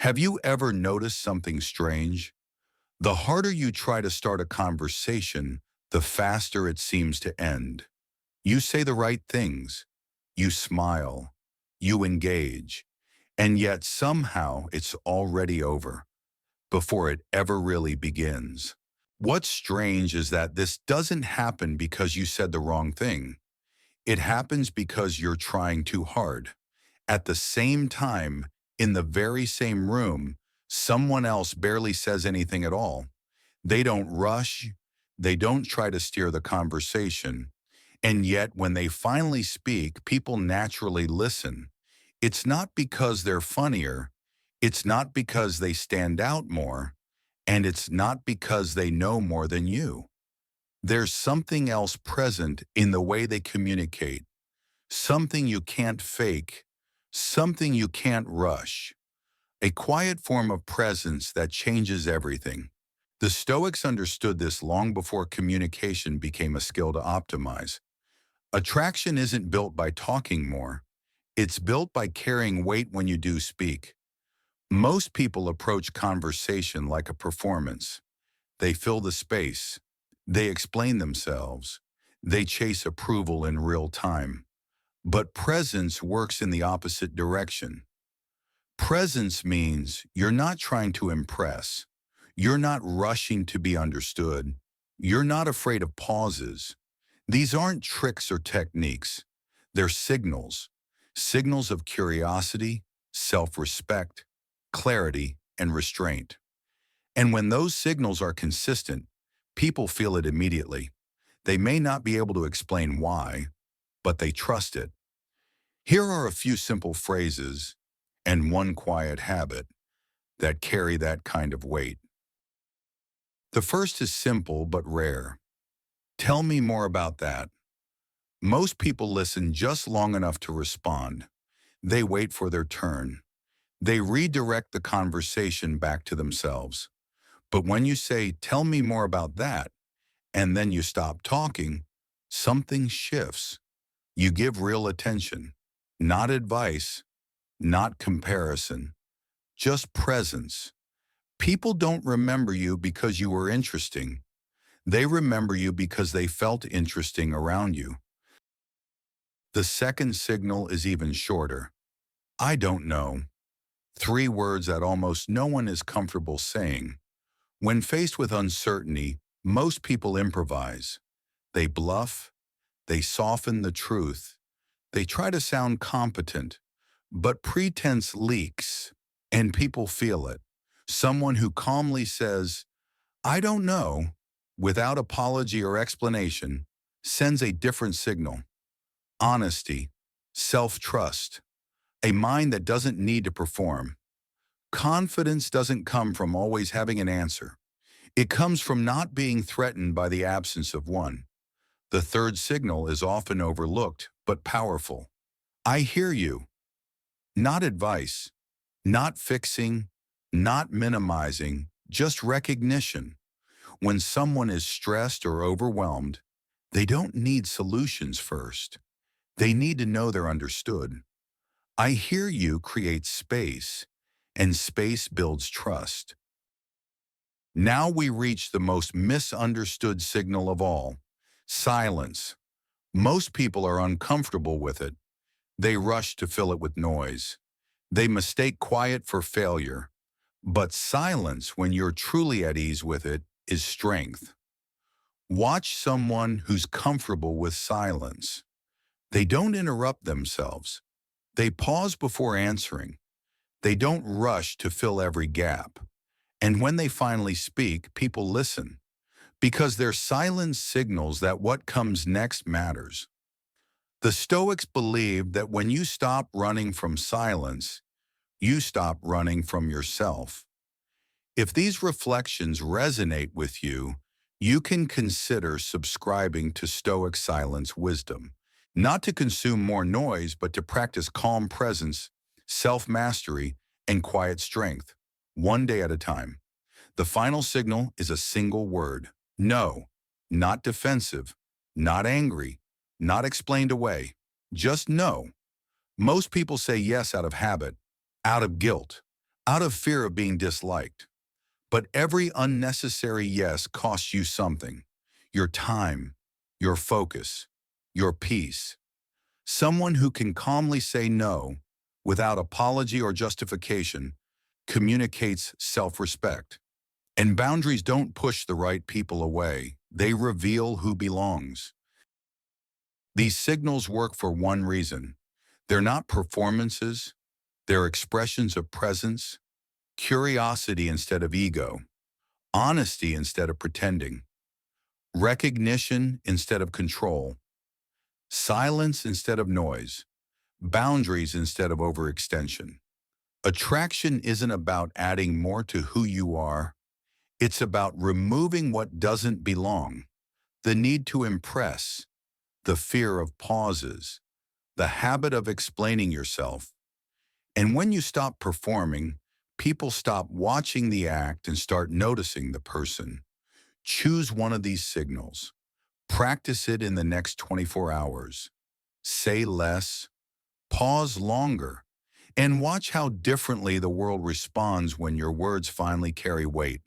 Have you ever noticed something strange? The harder you try to start a conversation, the faster it seems to end. You say the right things, you smile, you engage, and yet somehow it's already over before it ever really begins. What's strange is that this doesn't happen because you said the wrong thing. It happens because you're trying too hard. At the same time, in the very same room, someone else barely says anything at all. They don't rush, they don't try to steer the conversation, and yet when they finally speak, people naturally listen. It's not because they're funnier, it's not because they stand out more, and it's not because they know more than you. There's something else present in the way they communicate, something you can't fake, something you can't rush, a quiet form of presence that changes everything. The Stoics understood this long before communication became a skill to optimize. Attraction isn't built by talking more, it's built by carrying weight when you do speak. Most people approach conversation like a performance. They fill the space, they explain themselves, they chase approval in real time. But presence works in the opposite direction. Presence means you're not trying to impress. You're not rushing to be understood. You're not afraid of pauses. These aren't tricks or techniques. They're signals. Signals of curiosity, self-respect, clarity, and restraint. And when those signals are consistent, people feel it immediately. They may not be able to explain why, but they trust it. Here are a few simple phrases and one quiet habit that carry that kind of weight. The first is simple but rare. Tell me more about that. Most people listen just long enough to respond. They wait for their turn. They redirect the conversation back to themselves. But when you say, tell me more about that, and then you stop talking, something shifts. You give real attention, not advice, not comparison, just presence. People don't remember you because you were interesting. They remember you because they felt interesting around you. The second signal is even shorter. I don't know. Three words that almost no one is comfortable saying. When faced with uncertainty, most people improvise. They bluff, they soften the truth, they try to sound competent, but pretense leaks, and people feel it. Someone who calmly says, I don't know, without apology or explanation, sends a different signal. Honesty, self-trust, a mind that doesn't need to perform. Confidence doesn't come from always having an answer. It comes from not being threatened by the absence of one. The third signal is often overlooked, but powerful. I hear you. Not advice, not fixing, not minimizing, just recognition. When someone is stressed or overwhelmed, they don't need solutions first. They need to know they're understood. I hear you creates space, and space builds trust. Now we reach the most misunderstood signal of all, silence. Most people are uncomfortable with it. They rush to fill it with noise. They mistake quiet for failure. But silence, when you're truly at ease with it, is strength. Watch someone who's comfortable with silence. They don't interrupt themselves. They pause before answering. They don't rush to fill every gap. And when they finally speak, people listen, because their silence signals that what comes next matters. The Stoics believed that when you stop running from silence, you stop running from yourself. If these reflections resonate with you, you can consider subscribing to Stoic Silence Wisdom, not to consume more noise, but to practice calm presence, self-mastery, and quiet strength, one day at a time. The final signal is a single word. No, not defensive, not angry, not explained away. Just no. Most people say yes out of habit, out of guilt, out of fear of being disliked. But every unnecessary yes costs you something: your time, your focus, your peace. Someone who can calmly say no without apology or justification communicates self-respect. And boundaries don't push the right people away. They reveal who belongs. These signals work for one reason. They're not performances. They're expressions of presence, curiosity instead of ego, honesty instead of pretending, recognition instead of control, silence instead of noise, boundaries instead of overextension. Attraction isn't about adding more to who you are. It's about removing what doesn't belong: the need to impress, the fear of pauses, the habit of explaining yourself. And when you stop performing, people stop watching the act and start noticing the person. Choose one of these signals. Practice it in the next 24 hours. Say less, pause longer, and watch how differently the world responds when your words finally carry weight.